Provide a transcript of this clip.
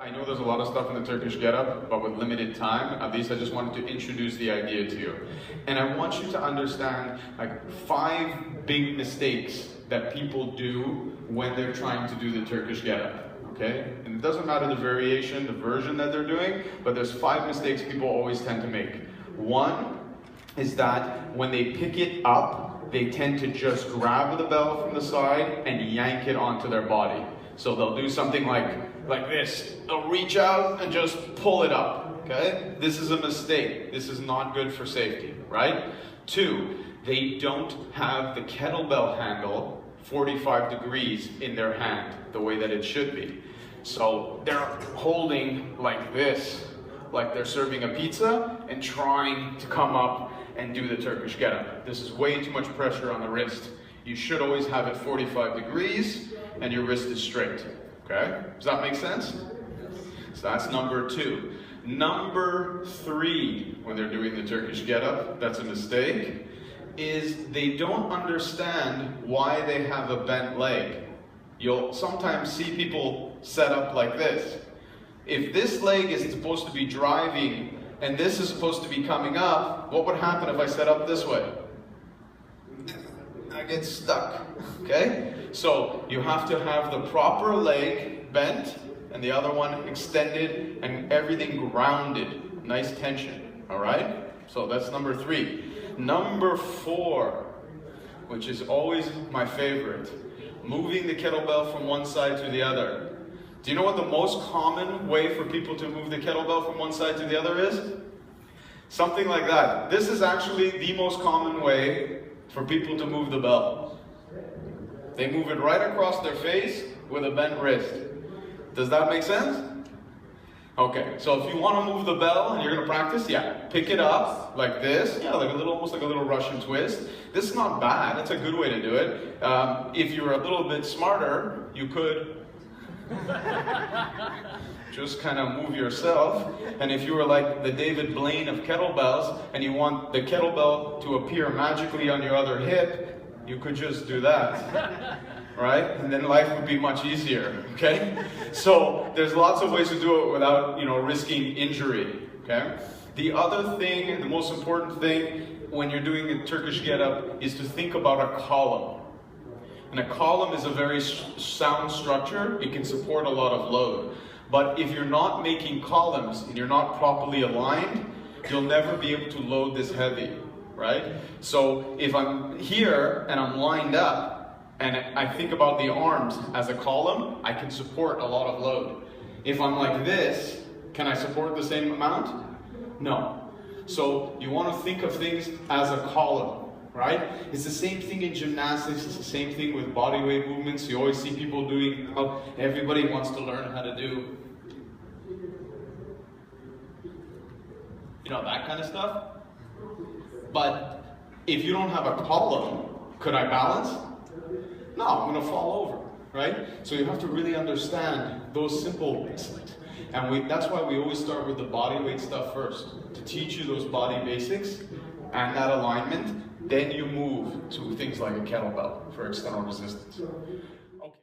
I know there's a lot of stuff in the Turkish Getup, but with limited time, at least I just wanted to introduce the idea to you. And I want you to understand like 5 big mistakes that people do when they're trying to do the Turkish Getup. Okay? And it doesn't matter the variation, the version that they're doing, but there's 5 mistakes people always tend to make. One is that when they pick it up, they tend to just grab the bell from the side and yank it onto their body. So they'll do something like this. They'll reach out and just pull it up, okay? This is a mistake. This is not good for safety, right? 2, they don't have the kettlebell handle 45 degrees in their hand, the way that it should be. So they're holding like this, like they're serving a pizza and trying to come up and do the Turkish Getup. This is way too much pressure on the wrist. You should always have it 45 degrees and your wrist is straight. Okay? Does that make sense? So that's number 2. Number 3, when they're doing the Turkish Getup, that's a mistake, is they don't understand why they have a bent leg. You'll sometimes see people set up like this. If this leg is supposed to be driving and this is supposed to be coming up, what would happen if I set up this way? I get stuck, okay? So you have to have the proper leg bent and the other one extended and everything grounded, nice tension, all right? So that's number 3. Number 4, which is always my favorite, moving the kettlebell from one side to the other. Do you know what the most common way for people to move the kettlebell from one side to the other is? Something like that. This is actually the most common way for people to move the bell. They move it right across their face with a bent wrist. Does that make sense? Okay, so if you want to move the bell and you're going to practice, pick it up like this, like almost like a little Russian twist. This is not bad, it's a good way to do it. If you're a little bit smarter, you could just kind of move yourself. And if you were like the David Blaine of kettlebells and you want the kettlebell to appear magically on your other hip, you could just do that, right? And then life would be much easier, okay? So there's lots of ways to do it without, risking injury, okay? The other thing, and the most important thing when you're doing a Turkish Getup is to think about a column. And a column is a very sound structure. It can support a lot of load. But if you're not making columns and you're not properly aligned, you'll never be able to load this heavy, right? So if I'm here and I'm lined up and I think about the arms as a column, I can support a lot of load. If I'm like this, can I support the same amount? No. So you want to think of things as a column, right? It's the same thing in gymnastics, it's the same thing with body weight movements. You always see people doing, everybody wants to learn how to do, that kind of stuff. But if you don't have a column, could I balance? No, I'm going to fall over, right? So you have to really understand those simple basics. And that's why we always start with the body weight stuff first, to teach you those body basics and that alignment. Then you move to things like a kettlebell for external resistance.